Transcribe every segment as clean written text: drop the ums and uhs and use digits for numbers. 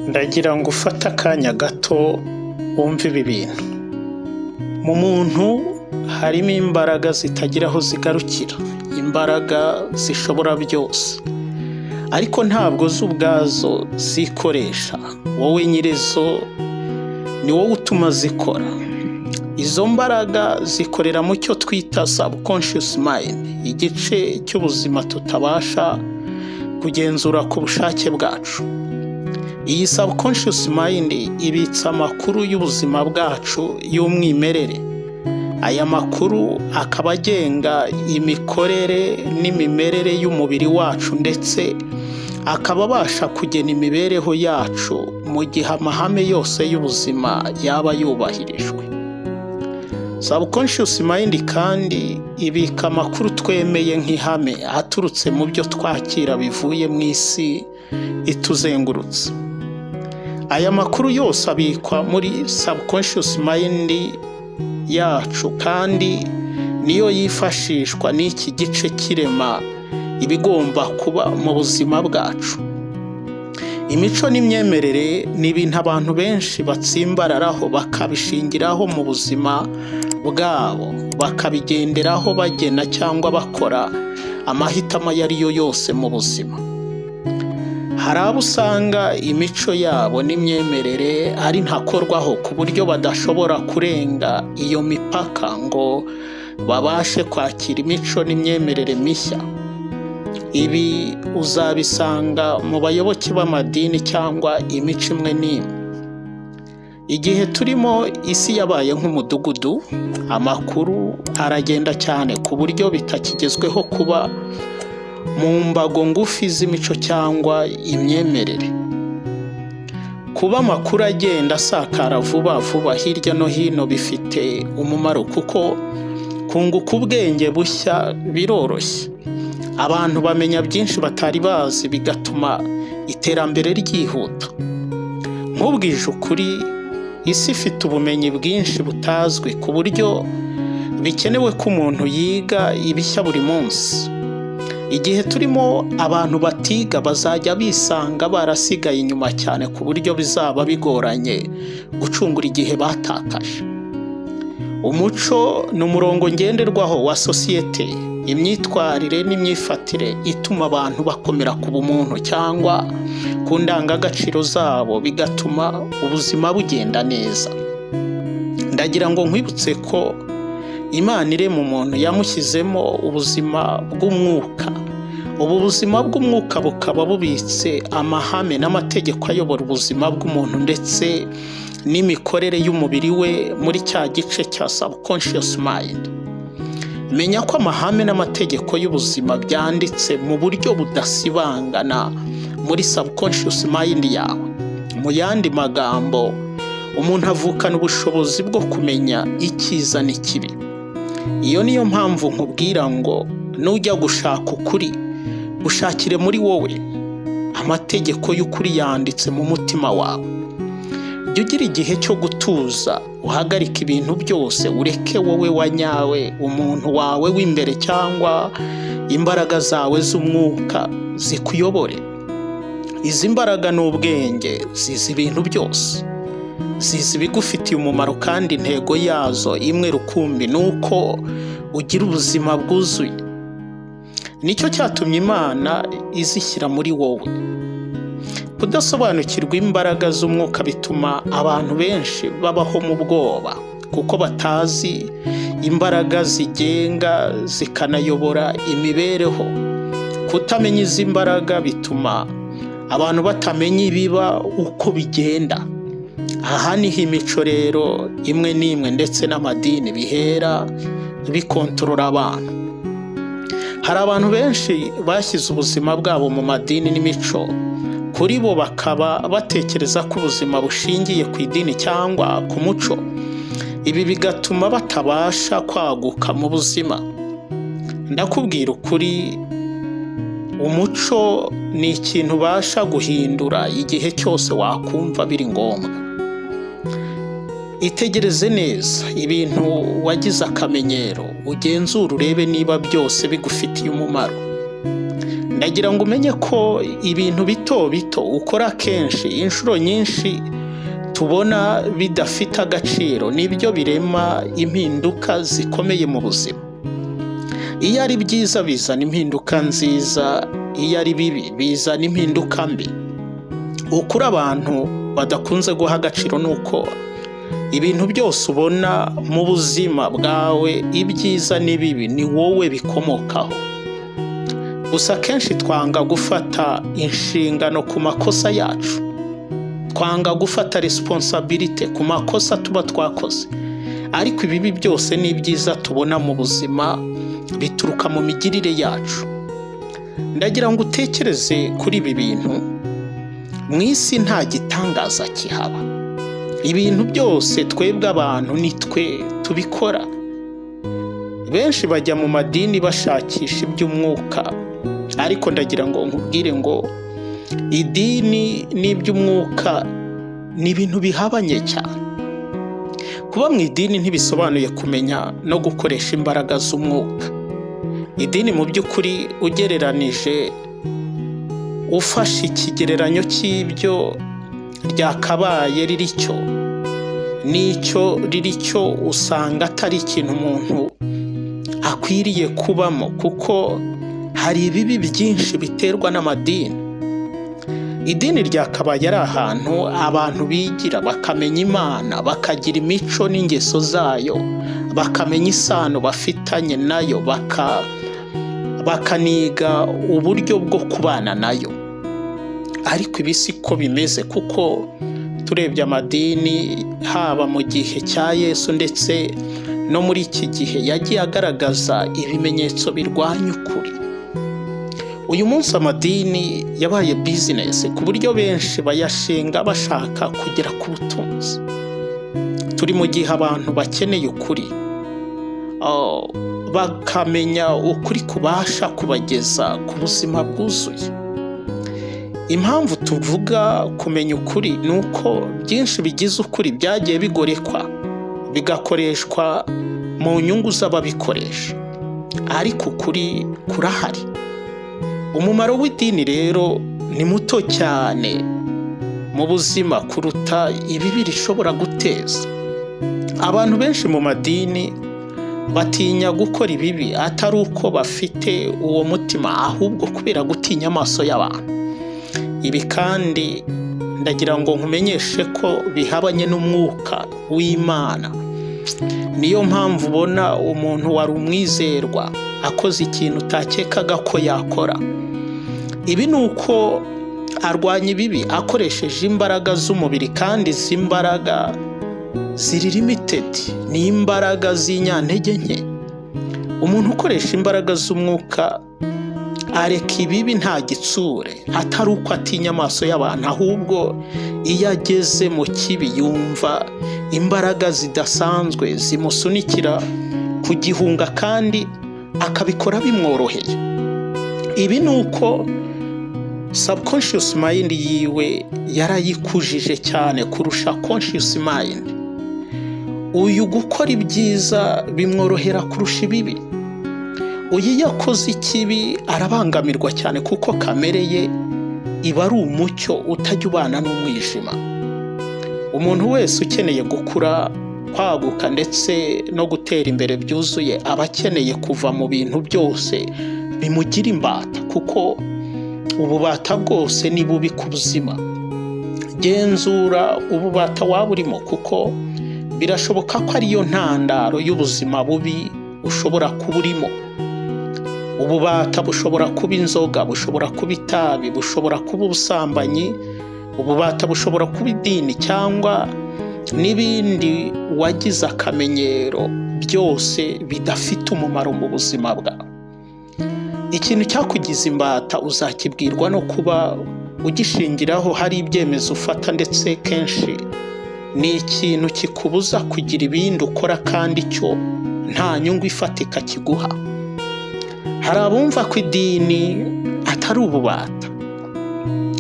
Ndagira ngo ufate akanya gato wumve ibi bintu. Mu muntu harimo imbaraga zitagira aho zigarukira, imbaraga zishobora byose, ariko ntabwo zo ubwazo zikoresha. Wowe nyirizo ni wowe utuma zikora. Izo mbaraga zikorera mu cyo twita subconscious mind, igice cy'ubuzima tutabasha kugenzura ku bushake bwacu. Iyi subconscious mind ibitsa amakuru y'ubuzima bwacu y'umwimerere. Aya makuru akaba agenga imikorere n'imimerere y'umubiri wacu, ndetse akaba abasha kugena imibereho yacu mu gihe amahame yose y'ubuzima yaba yubahirijwe. Subconscious mind kandi ibika amakuru twemeye nk'ihame aturutse mu byo twakira bivuye mu isi ituzengurutse. Aya makuru yose abikwa muri subconscious mind yacu, kandi niyo yifashishwa n'iki gice kirema ibigomba kuba mu buzima bwacu. Imico n'imyemerere ni ibintu abantu benshi batsimbararaho, bakabishingiraho mu buzima bwabo, bakabigenderaho bagena cyangwa bakora amahitamo ayo ari yo yose mu buzima. Hari abo usanga imico yabo n'imyemerere ari ntakorwaho, ku buryo badashobora kurenga iyo mipaka ngo babashe kwakira imico n'imyemerere mishya. Ibi uzabisanga mu bayoboke b'amadini cyangwa imico imwe n'imwe. Igihe turimo, isi yabaye nk'umudugudu, amakuru aragenda cyane ku buryo bitakigezweho kuba mu mbago ngufi z'imico cyangwa imyemerere. Kuba amakuru agenda asakara vuba vuba hirya no hino bifite umumaro, kuko kunguka ubwenge bushya biroroshye. Abantu bamenya byinshi batari bazi, bigatuma iterambere ryihuta. Nkubwije ukuri, isi ifite ubumenyi bwinshi butazwi, ku buryo bikenewe ko umuntu yiga ibishya buri munsi. Igihe turimo, abantu batiga bazajya bisanga barasigaye inyuma cyane, ku buryo bizaba bigoranye gucungura igihe batakaje. Umuco ni umurongo ngenderwaho wa sosiyete, imyitwarire n'imyifatire ituma abantu bakomera ku bumuntu cyangwa ku ndangagaciro zabo, bigatuma ubuzima bugenda neza. Ndagira ngo nkwibutse ko Imana irema umuntu yamushyizemo ubuzima bw'umwuka. Ubu buzima bw'umwuka bukaba bubitse amahame n'amategeko ayobora ubuzima bw'umuntu ndetse n'imikorere y'umubiri we muri cya gice cya subconscious mind. Menya ko amahame n'amategeko y'ubuzima byanditse mu buryo budasibangana muri subconscious mind yawe. Mu yandi magambo, umuntu avukana ubushobozi bwo kumenya icyiza n'ikibi. Iyo niyo mpamvu nkubwira ngo nujya gushaka ukuri, ushakire muri wowe. Amategeko y'ukuri yanditse mu mutima wawe. Jya ugira igihe cyo gutuza, uhagarike ibintu byose, ureke wowe wanyawe, umuntu wawe w'imbere cyangwa imbaraga zawe z'umwuka zikuyobore. Izi mbaraga n'ubwenge zizi ibintu byose, zizi ibigufitiye umumaro, kandi intego yazo imwe rukumbi ni uko ugira ubuzima bwuzuye. Nicyo cyatumye Imana izishyira muri wowe. Kudasobanukirwa imbaraga z'umwuka bituma abantu benshi babaho mu bwoba, kuko batazi imbaraga zigenga zikanayobora imibereho. Kutamenya izi mbaraga bituma abantu batamenya ibiba uko bigenda. Aha niho imico rero imwe n'imwe ndetse n'amadini bihera bikontorora abantu. Hari abantu benshi bashyize ubuzima bwabo mu madini n'imico. Kuri bo bakaba batekereza ko ubuzima bushingiye ku idini cyangwa ku muco. Ibi bigatuma batabasha kwaguka mu buzima. Ndakubwira ukuri, umuco ni ikintu ubasha guhindura igihe cyose wakumva biri ngombwa. Itegereze neza ibintu wagize akamenyero, ugenzura urebe niba byose bigufitiye umumaro. ndagira ngo umenye ko ibintu bito bito ukora kenshi inshuro nyinshi tubona bidafite agaciro nibyo birema impinduka zikomeye mu buzima. Iyo ari byiza bizana impinduka nziza, iyo ari bibi bizana impinduka mbi. Ukuri abantu badakunze guha agaciro nuko ibintu byose ubona mu buzima bwawe, ibyiza n'ibibi, ni wowe bikomokaho. Gusa kenshi twanga gufata inshingano ku makosa yacu, twanga gufata responsibility ku makosa tuba twakoze. Ariko ibibi byose n'ibyiza tubona mu buzima bituruka mu migirire yacu. Ndagira ngo utekereze kuri ibi bintu. Mu isi nta gitangaza kihaba. Ibintu byose twebwe abantu ni twe tubikora. Benshi bajya mu madini bashakisha iby'umwuka, ariko ndagira ngo nkubwire ngo idini n'iby'umwuka ni ibintu bihabanye cyane. Kuba mu idini ntibisobanuye kumenya no gukoresha imbaraga z'umwuka. Idini mu by'ukuri ugereranije, ufashe ikigereranyo cy'ibyo ryakabaye riri cyo n'icyo riri cyo, usanga atari ikintu umuntu akwiriye kubamo, kuko hari ibibi byinshi biterwa n'amadini. Idini ryakabaye ari ahantu abantu bigira bakamenya Imana, bakagira imico n'ingeso zayo, bakamenya isano bafitanye nayo, bakaniga uburyo bwo kubana nayo. Ariko ibi siko bimeze, kuko turebye amadini haba mu gihe cya Yesu ndetse no muri iki gihe yagiye agaragaza ibimenyetso birwanya ukuri. Uyu munsi amadini yabaye business, ku buryo benshi bayashinga bashaka kugera ku butunzi. Turi mu gihe abantu bakeneye ukuri, bakamenya ukuri kubasha kubageza ku buzima bwuzuye. Impamvu tuvuga kumenya ukuri ni uko byinshi bigize ukuri byagiye bigorekwa, bigakoreshwa mu nyungu z'ababikoresha, ariko ukuri kurahari. Umumaro w'idini rero ni muto cyane mu buzima kuruta ibibi rishobora guteza. Abantu benshi mu madini batinya gukora ibibi, atari uko bafite uwo mutima, ahubwo kubera gutinya amaso y'abantu. Ibi kandi ndagira ngo nkumenyeshe ko bihabanye n'umwuka w'Imana. Niyo mpamvu ubona umuntu wari umwizerwa akoze ikintu utakekaga ko yakora. Ibi ni uko arwanya ibibi akoresheje imbaraga z'umubiri, kandi izi mbaraga ziri limited, ni imbaraga z'inyantege nke. Umuntu ukoresha imbaraga z'umwuka areka ibibi nta gitsure, atari uko atinya amaso y'abantu, ahubwo iyo ageze mu kibi yumva imbaraga zidasanzwe zimusunikira kugihunga, kandi akabikora bimworoheye. Ibi ni uko subconscious mind yiwe yarayikujije cyane kurusha conscious mind. Uyu gukora ibyiza bimworohera kurusha ibibi. Uyu yakoze ikibi arabangamirwa cyane, kuko kamere ye iba ari umucyo utajya ubana n'umwijima. Umuntu wese ukeneye gukura, kwaguka ndetse no gutera imbere byuzuye, aba akeneye kuva mu bintu byose bimugira imbata, kuko ububata bwose ni bubi ku buzima. Genzura ububata waba urimo, kuko birashoboka ko ariyo ntandaro y'ubuzima bubi ushobora kuba urimo. Ububata bushobora kuba inzoga, bushobora kuba itabi, bushobora kuba ubusambanyi, ububata bushobora kuba idini, cyangwa n'ibindi wagize akamenyero, byose bidafite umumaro mu buzima bwawe. Ikintu cyakugize imbata uzakibwirwa no kuba ugishingiraho hari ibyemezo ufata, ndetse kenshi ni ikintu kikubuza kugira ibindi ukora, kandi cyo nta nyungu ifatika kiguha. Hari abumva ko idini atari ububata.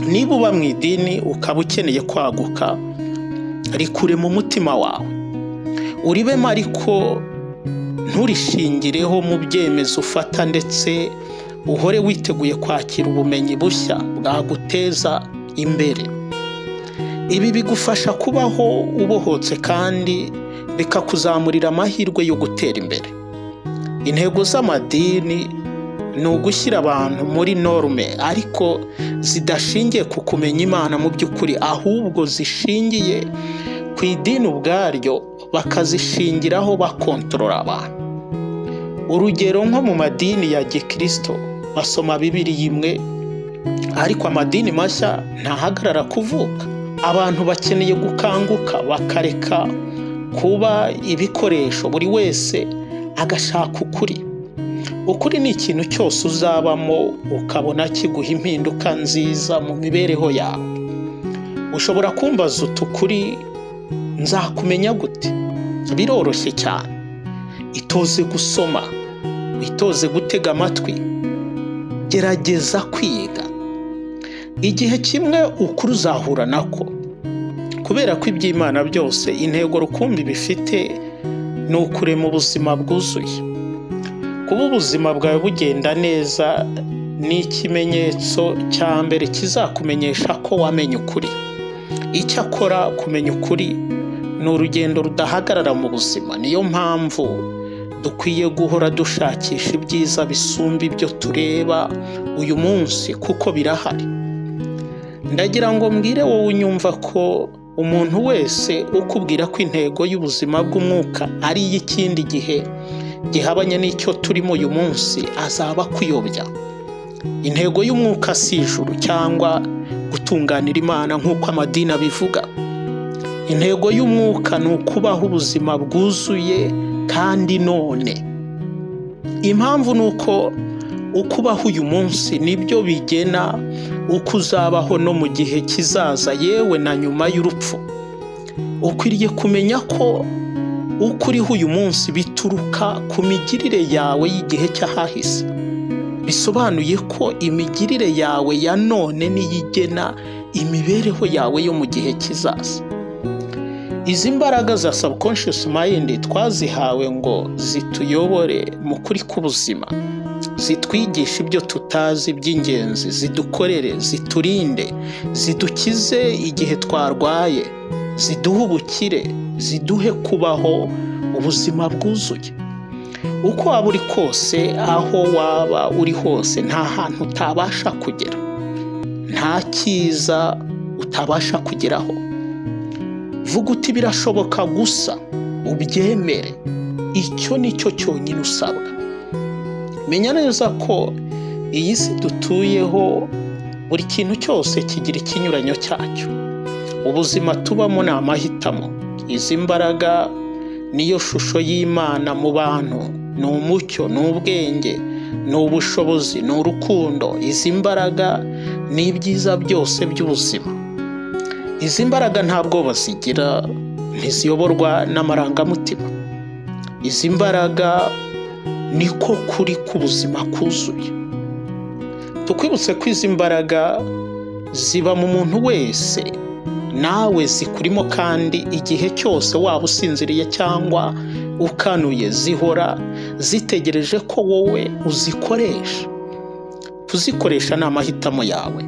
Niba uba mu idini ukaba ukeneye kwaguka, rikure mu mutima wawe, uribemo, ariko nturishingireho mu byemezo ufata ndetse uhore witeguye kwakira ubumenyi bushya bwaguteza imbere. Ibi bigufasha kubaho ubohotse kandi bikakuzamurira amahirwe yo gutera imbere. Intego z'amadini ni ugushyira abantu muri norme, ariko zidashingiye ku kumenya Imana mu by'ukuri, ahubwo zishingiye ku idini ubwaryo, bakazishingiraho bakontorora abantu. Urugero, nko mu madini ya Gikristo basoma Bibiliya imwe, ariko amadini mashya ntahagarara kuvuka. Abantu bakeneye gukanguka bakareka kuba ibikoresho, buri wese agashaka ukuri. Ukuri ni ikintu cyose uzabamo ukabona kiguha impinduka nziza mu mibereho yawe. Ushobora kumbaza uti ukuri nzakumenya gute? Biroroshye cyane. Itoze gusoma, itoze gutega amatwi, gerageza kwiga. Igihe kimwe ukuri uzahura nako, kubera ko iby'Imana byose intego rukumbi bifite ni ukurema ubuzima bwuzuye. Kuba ubuzima bwawe bugenda neza ni ikimenyetso cya mbere kizakumenyesha ko wamenye ukuri. Icyakora kumenya ukuri ni urugendo rudahagarara mu buzima. Niyo mpamvu dukwiye guhora dushakisha ibyiza bisumba ibyo tureba uyu munsi, kuko birahari. Ndagira ngo mbwire wowe unyumva ko umuntu wese ukubwira ko intego y'ubuzima bw'umwuka ari iy'ikindi gihe gihabanye n'icyo turimo uyu munsi, azaba kuyobya. Intego y'umwuka si ijuru cyangwa gutunganira Imana nk'uko amadini abivuga. Intego y'umwuka ni ukubaho ubuzima bwuzuye kandi none. Impamvu ni uko ukubaho uyu munsi nibyo bigena uko uzabaho no mu gihe kizaza, yewe na nyuma y'urupfu. Ukwiriye kumenya ko uko uriho uyu munsi bituruka ku migirire yawe y'igihe cyahahise. Bisobanuye ko imigirire yawe ya none niyo igena imibereho yawe yo mu gihe kizaza. Izi mbaraga za subconscious mind twazihawe ngo zituyobore mu kuri k'ubuzima, zitwigisha ibyo tutazi by'ingenzi, zidukorere, ziturinde, zidukize igihe twarwaye, ziduhe ubukire, ziduhe kubaho ubuzima bwuzuye. Uko waba uri kose, aho waba uri hose, nta hantu utabasha kugera, nta cyiza utabasha kugeraho. Vuga uti birashoboka, gusa ubyemere. Icyo ni cyo cyonyine usabwa. Menya neza ko iyi si dutuyeho buri kintu cyose kigira ikinyuranyo cyacyo. Ubuzima tubamo ni amahitamo. Izi mbaraga niyo shusho y'Imana mu bantu, ni umucyo, ni ubwenge, ni ubushobozi, ni urukundo. Izi mbaraga ni ibyiza byose by'ubuzima. Izi mbaraga nta bwoba zigira, ntiziyoborwa n'amarangamutima. Izi mbaraga niko kuri k'ubuzima kuzuye. Tukwibutse ko izi mbaraga ziba mu muntu wese, nawe zikurimo, kandi igihe cyose waba usinziriye cyangwa ukanuye, zihora zitegereje ko wowe uzikoresha. Kuzikoresha ni amahitamo yawe.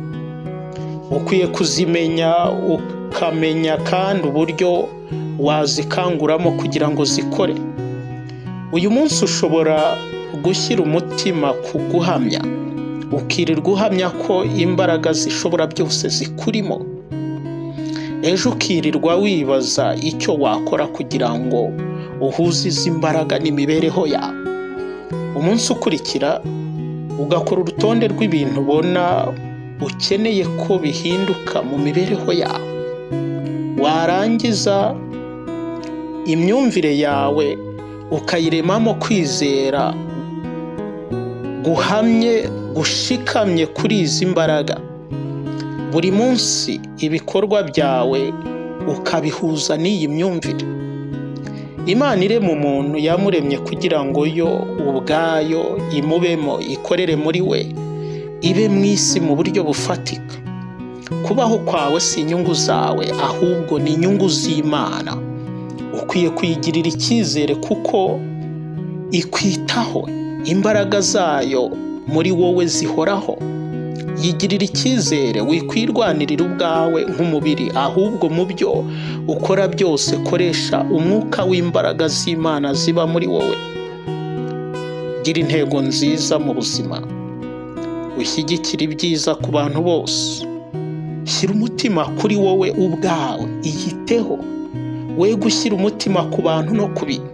Ukwiye kuzimenya, ukamenya kandi uburyo wazikanguramo kugira ngo zikore. Uyu munsi ushobora gushyira umutima ku guhamya, ukirirwa uhamya ko imbaraga zishobora byose zikurimo. Ejo ukirirwa wibaza icyo wakora kugira ngo uhuze izi mbaraga n'imibereho yawe. Umunsi ukurikira ugakora urutonde rw'ibintu ubona ukeneye ko bihinduka mu mibereho yawe. Warangiza imyumvire yawe ukayiremamo kwizera guhamye, gushikamye kuri izi mbaraga. Buri munsi ibikorwa byawe ukabihuza n'iyi myumvire. Imana irema umuntu yamuremye kugira ngo yo ubwayo imubemo, ikorere muri we, ibe mu isi mu buryo bufatika. Kubaho kwawe si inyungu zawe, ahubwo ni inyungu z'Imana. Ukwiye kuyigirira icyizere kuko ikwitaho. Imbaraga zayo muri wowe zihoraho. Yigirira icyizere, wikwirwanirira ubwawe nk'umubiri, ahubwo mu byo ukora byose koresha umwuka w'imbaraga z'Imana ziba muri wowe. Gira intego nziza mu buzima, ushyigikire ibyiza ku bantu bose. Shyira umutima kuri wowe ubwawe, iyiteho, we gushyira umutima ku bantu no ku bintu.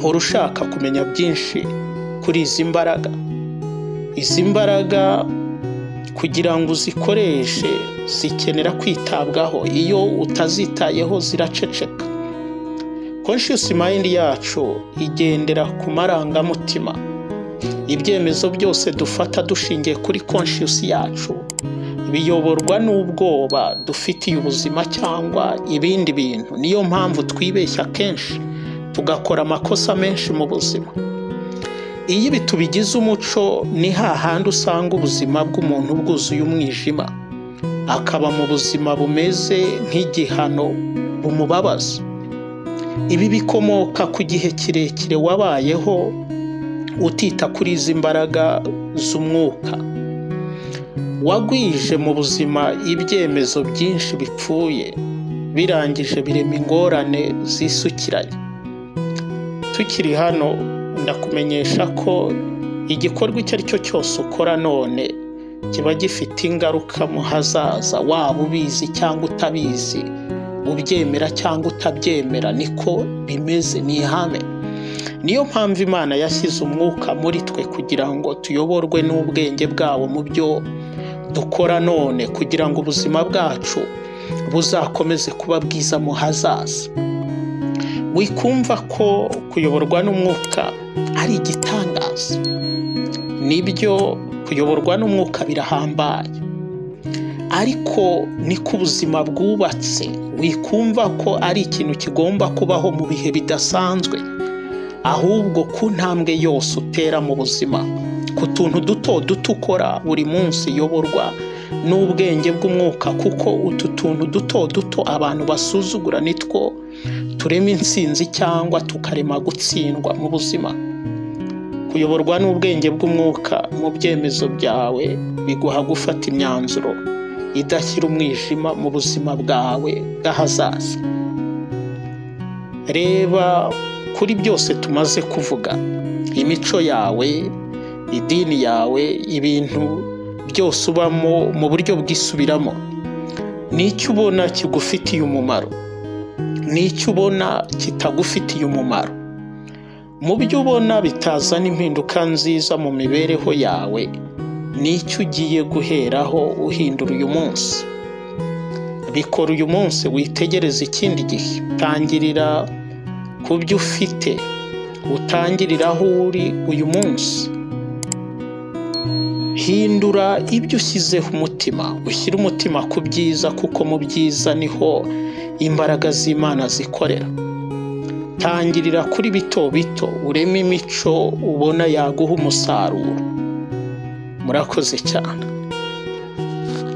Hora ushaka kumenya byinshi kuri izi mbaraga. Izi mbaraga kugira ngo uzikoreshe zikenera kwitabwaho. Iyo utazitayeho ziraceceka. Conscious mind yacu igendera ku marangamutima. Ibyemezo byose dufata dushingiye kuri conscious yacu biyoborwa n'ubwoba dufitiye ubuzima cyangwa ibindi bintu. Niyo mpamvu twibeshya kenshi tugakora amakosa menshi mu buzima. Iyo ibi tubigize umuco, ni hahandi usanga ubuzima bw'umuntu bwuzuye umwijima, akaba mu buzima bumeze nk'igihano bumubabaza. Ibi bikomoka ku gihe kirekire wabayeho utita kuri izi mbaraga z'umwuka. Wagwije mu buzima ibyemezo byinshi bipfuye, birangije birema ingorane zisukiranye. Tukiri hano, ndakumenyesha ko igikorwa icyo ari cyo cyose ukora none kiba gifite ingaruka mu hazaza, waba ubizi cyangwa utabizi, ubyemera cyangwa utabyemera, niko bimeze, ni ihame. Niyo mpamvu Imana yashyize umwuka muri twe kugira ngo tuyoborwe n'ubwenge bwawo mu byo dukora none, kugira ngo ubuzima bwacu buzakomeze kuba bwiza mu hazaza. Wikumva ko kuyoborwa n'umwuka ari igitangaza. Nibyo, kuyoborwa n'umwuka birahambaye, ariko niko ubuzima bwubatse. Wikumva ko ari ikintu kigomba kubaho mu bihe bidasanzwe, ahubwo ku ntambwe yose utera mu buzima, ku tuntu duto duto ukora buri munsi, yoborwa n'ubwenge bw'umwuka, kuko utu tuntu duto duto abantu basuzugura nitwo turema intsinzi cyangwa tukarema gutsindwa mu buzima. Kuyoborwa n'ubwenge bw'umwuka mu byemezo byawe biguha gufata imyanzuro idashyira umwijima mu buzima bwawe bw'ahazaza. Reba kuri byose tumaze kuvuga, imico yawe, idini yawe, ibintu byose ubamo mu buryo bwisubiramo. N'icyo ubona kigufitiye umumaro, n'icyo ubona kitagufitiye umumaro. Mu byo ubona bitazana impinduka nziza mu mibereho yawe, n'icyo ugiye guheraho uhindura uyu munsi. Bikora uyu munsi, witegereze ikindi gihe. Tangirira ku byo ufite, utangirira aho uri uyu munsi. Hindura ibyo ushyizeho umutima, ushyire umutima ku byiza, kuko mu byiza niho imbaraga z'Imana zikorera. Tangirira kuri bito bito, ureme imico ubona yaguha umusaruro. Murakoze cyane.